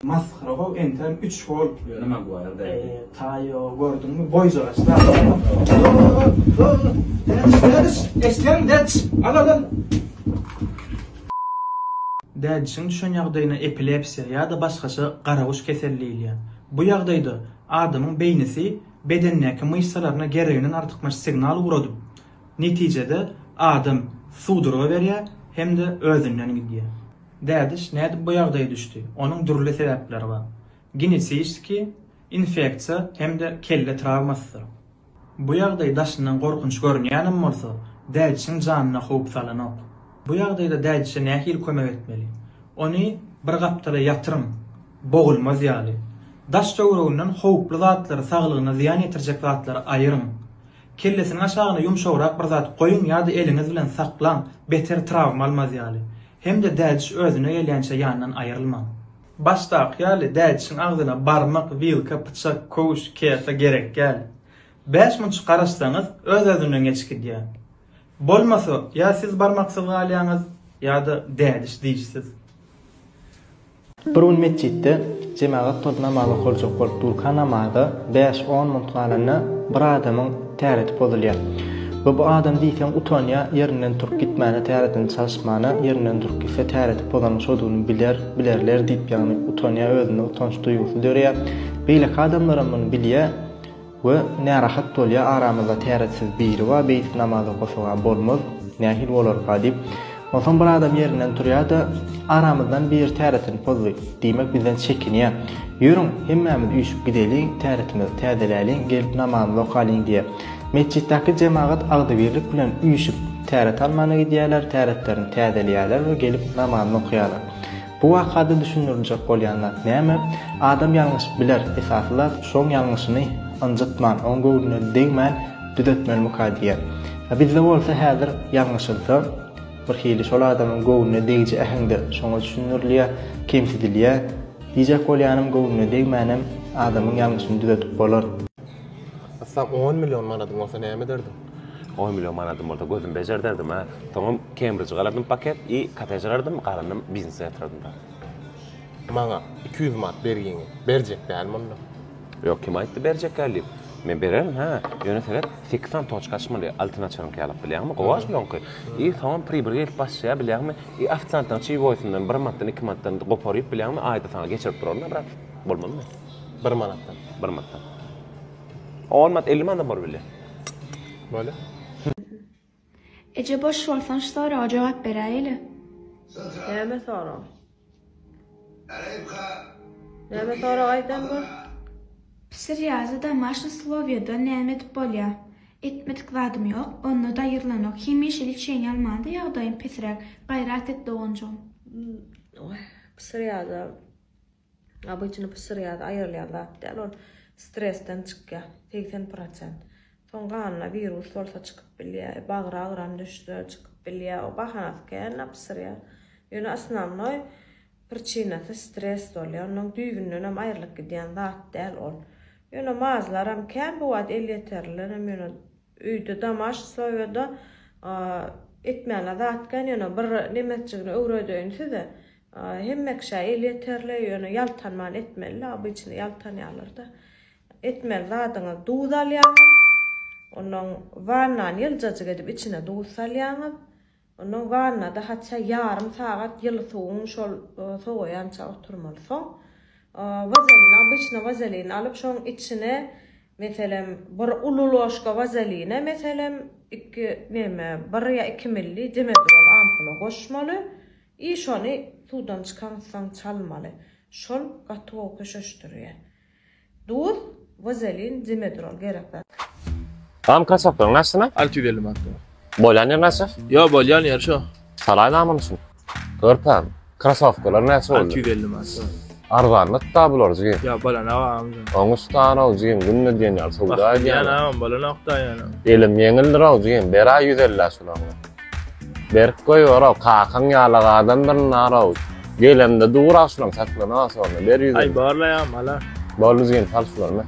Masxara enten 3 gol Nima bu yerda? Tayo gördünmü? Boyca açlar. Esken det. Al. Dädişiň düşen ýagdaýyna epilepsiya ýa-da başgaça garaguş keselliği. Bu ýagdaýda adamyň beýnisi bedennäki myşsalaryna gereginden artykmaş signal gurady. Netijede adam suwduruga berýär hem de özünden gidýär. Dädiş näde bu ýagdaýa düşdi? Onuň durly sebäpleri bar. Ginetiki infeksiýa hem de kelle travmasy. Bu ýagdaý daşyndan gorkunç görünýänem bolsa, dädişiň janyna howp salanok. Bu ýagdaýda dädişe nähil kömek etmeli? Ony bir gapdara ýatyrym, bogulmaz ýaly. Daş töwreginden howply zatlary saglygyna ziýan ýetirjek zatlary aýyryn. Kellesiniň aşagyna ýumşagrak bir zat goýun ýa-da eliňiz bilen saklan, beter travma almaz ýaly. Hem de dädiş özüne gelýänçe ýanyndan aýrylmaň. Başda ýaly dädişiň agzyna barmak, wilka, pyçak, koş, kese gerek gel. 5 minut garaşsaňyz öz özünden geçip gidýär. Bolmasa ýa siz barmaksyz galýaňyz ýa-da dädiş diýişsiz. Bir gün mesjitde jemaat tol namazy kıljak bolup durkan namazy 5-10 minut galanyna bir adamyň täret bozulýar. Bu adam diýsen utanýa ýerinden turup gitmäne täretin çalışmana ýerinden turup gitse täret bozulmuş olduğunu bilerler diýip ýagny utanýa özüne utanç duýgusy dörýär. Beýle adamlar muny bilýär we närahat bolýar aramyzda täretsiz biri we beýt namazy goşugan bolmaz nähil bolar diýip. Osan bir adam ýerinden turýar da aramyzdan bir täretin pozdy. Diýmek bizden çekinýär. Ýürüň hemmämiz üýşüp gidelim, täretimizi täzeläliň, gelip namazyny okalyň diýip. Mesjitdäki jemaat agdybirlik bilen üýşüp täret almana gidýärler, täretlerini täzelýärler we gelip namazyny okuýarlar. Bu wakada düşünürjek bolýanlar näme? Adam ýalňyş biler, esaslar şoň ýalňyşyny anjatman, oň göwrüne degmän, düzeltmeli mukaddiýär. Bizde bolsa häzir ýalňyşylsa bir hili şol adamyň göwrüne degiji ähňde şoňa düşünürlýär, kemsidilýär. Diýjek bolýanym göwrüne degmänem adamyň ýalňyşyny düzeltip bolar. Sen 10 milyon manadım olsa näme derdim? 10 milyon manadım bolsa gözüm bejer derdim ha. Soňam Cambridge galardım paket i katejarardım, garanyň biznes ýatyrardım da. Maňa 200 manat bergiňi berjek däl muny. Yok kim aýtdy berjek gelip. Men bererim ha. Ýöne seger 80 toç kaçmaly alternatywyny käýip bilýärmi? Gowaş bilen ki. I tamam pribir gelip başlaýar bilýärmi? I ofisiantdan çy boýsundan 1 manatdan 2 manatdan goparyp bilýärmi? Aýda sana geçirip durarlar, birak bolmadymy? 1 manatdan. 1 manatdan. 10 manat 50 manat bar bilýär. Böyle. Ece boş bolsaň soraga jogap beräýeli. Näme sorag? Näme sorag aýdan bu? Psiriýazyda maşyn Slowiýada näme edip bolýar? Etmedik vadym ýok, onda da ýyrlanok. Kim ýeşil içen ýalmanda ýagdaýym pesirek, gaýrat etdi oňjum. Psiriýada. Abyçyny psiriýada aýyrlýarlar. Däl ol stresden çykýar. 80%. Soňga virus bolsa çykyp bilýär, bagyra agyran düşse çykyp bilýär. O bahanasy psiriýar. Ýöne asnamnoy prичинасы stres bolýar. Onuň düýgünden hem aýrylyp gidýän zat däl ol. Ýöne mazlar hem käm bu wagt elýeterler hem ýöne üýde damaş soýada etmäne zatgan ýöne bir nemetçigini öwredýänse hemmek şäy elýeterler ýöne ýaltanman etmeli, abyçyny ýaltanýarlar da. Etmeli zadyňyz duz alýaňyz. Onuň wannan ýyljajyk edip içine duz salýaňyz. Onuň wannada hatça ýarym sagat ýyl soňuň şol soňaýança oturmaly soň. Vazelin, abyçny vazelin alyp şoň içine meselem bir ululoşka vazeline meselem 2 1 ýa 2 milli dimedrol ampuly goşmaly. I şonu sudan çykan saň çalmaly. Şol gatyw köşeşdirýär. Duz, vazelin, dimedrol gerekler. Tamam kasapdan näsine? 650 manat. Bolýan ýer näse? Yo, bolýan ýer şo. Salaýdamyň şunu. Görpem. Krasovkalar näse boldy? 650 manat. Arzanly da bular jigin. Ya bolana awam. Oňustan o jigin günne diýen ýar sowda diýen. Ýa bolana okda ýa. Elim ýeňildir o jigin bera 150 şolaňy. Berk goýar kakan ýalagadan bir nara. Gelemde dura şolaň satlana sonra ber 150. Ay barlaýam hala. Bolly jigin falşularmy?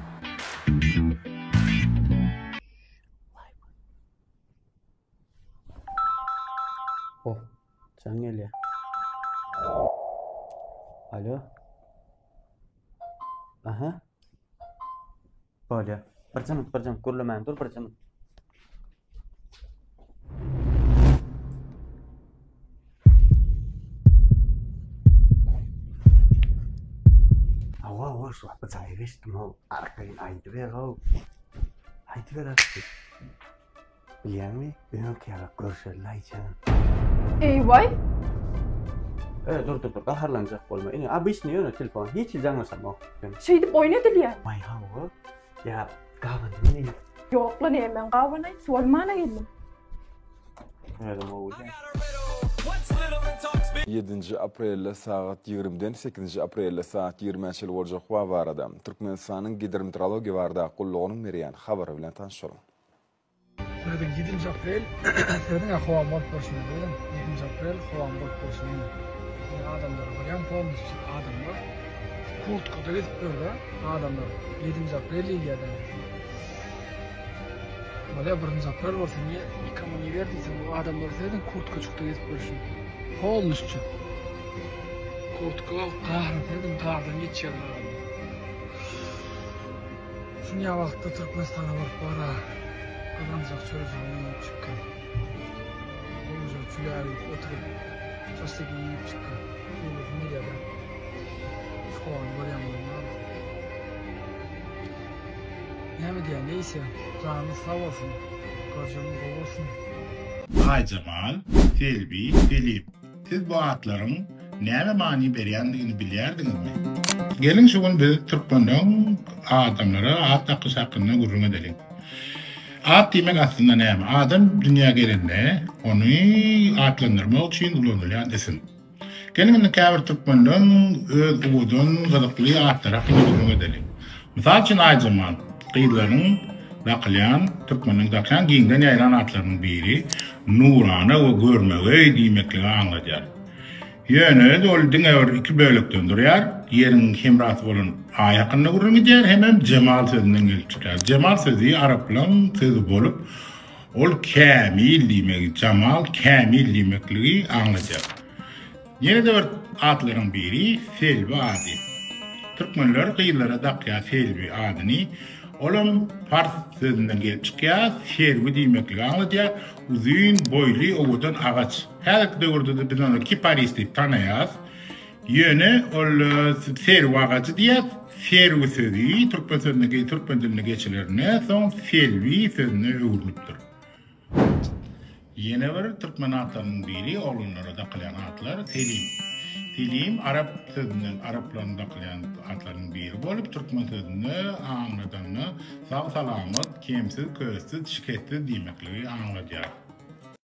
Can gelýär. Alo. Aha. Böyle. Barcamın gurlamayın dur barcamın. Hava şu bacayı geçtim o. Arkayın aydı ver o. Aydı ver artık. Biliyor musun? Ben okuyalım görüşürler canım. Vay. Dur. Kaharlanacak olma. Yani abisini yönü telefon. Hiç izlemesem o. Şey deyip oynadı ya. Vay hava. Ya kahvaltı ne? Yok lan hemen kahvana sormana geldim. Öyle mi oldu? 7 aprel saat 20'den 8 aprel saat 20'şil boljak wa barada Türkmenistanyň Gidrometeorologiýa barada gullugynyň berýän habary bilen tanışalım. 7 aprel Serden hawa bol bolşuny dedim. 7 aprel hawa bol bolşuny. Adamlar baryan polmuş adamlar. Kurtkada gidip böyle adamlar 7 aprel ýerden. Bala 1 aprel bolsa niye ikamony berdiysen bu adamlar sedin kurtka çykdy gidip bolşuny. Polmuş. Kurtka qahrı dedim dağdan geçýärler. Şunya wagtda Türkmenistana baryp bara. Kazanacak çözümünü çıkkın. Olacak çüleri oturup çastaki yiyip çıkkın. Yıldık medyada. Şu an görüyorum. Ne diye neyse. Canınız sağ olsun. Karşılığınız olsun. Ay Cemal, Selbi, Filip. Siz bu atların näme mani berýändigini bilýärdingizmi? Gelin şu gün biz Türkmeniň adamlara at takış hakkında gurrun edelim. At demek aslında näme? Adam dünya gelende onu atlandırmak için ulanılýan isim. Gelin käbir Türkmeniň öz uwudun gydykly atlara gurrun edelim. Mysal üçin Ay Cemal, gyýlaryň Daqlayan, Türkmeniň daqlayan giňden ýaýran atlarynyň biri Nurana we görmege diýmekli aňlaýar. Ýöne ol diňe bir iki bölekden durýar. Ýeriň hemrat bolan aýakyna gurrun edýär, hem Cemal sözünden gelip çykýar. Cemal sözi arap bilen sözi bolup ol kamil diýmek, Cemal kamil diýmekli aňlaýar. Ýene de bir atlaryň biri Selbi ady. Türkmenler gyýlara daqlaýan Selbi adyny olam Fars sözünden gelip çykýar, serwi diýmekli aňlaýar. Uzun boyly owudan agaç. Her döwürde biz onu kiparis diýip tanaýas. Ýöne ol serwi agaçy diýär. Serwi sözi türkmen sözüne türkmen diline geçilerine soň selwi sözüne öwrülipdir. Ýene bir türkmen atlarynyň biri oğlanlara daqlayan atlar Selim. Selim arap sözünden araplarynda daqlayan atlarynyň biri bolup türkmen sözüne aňladanyny sag salamat, kemsiz, közsiz, şiketsiz diýmekli aňlaýar.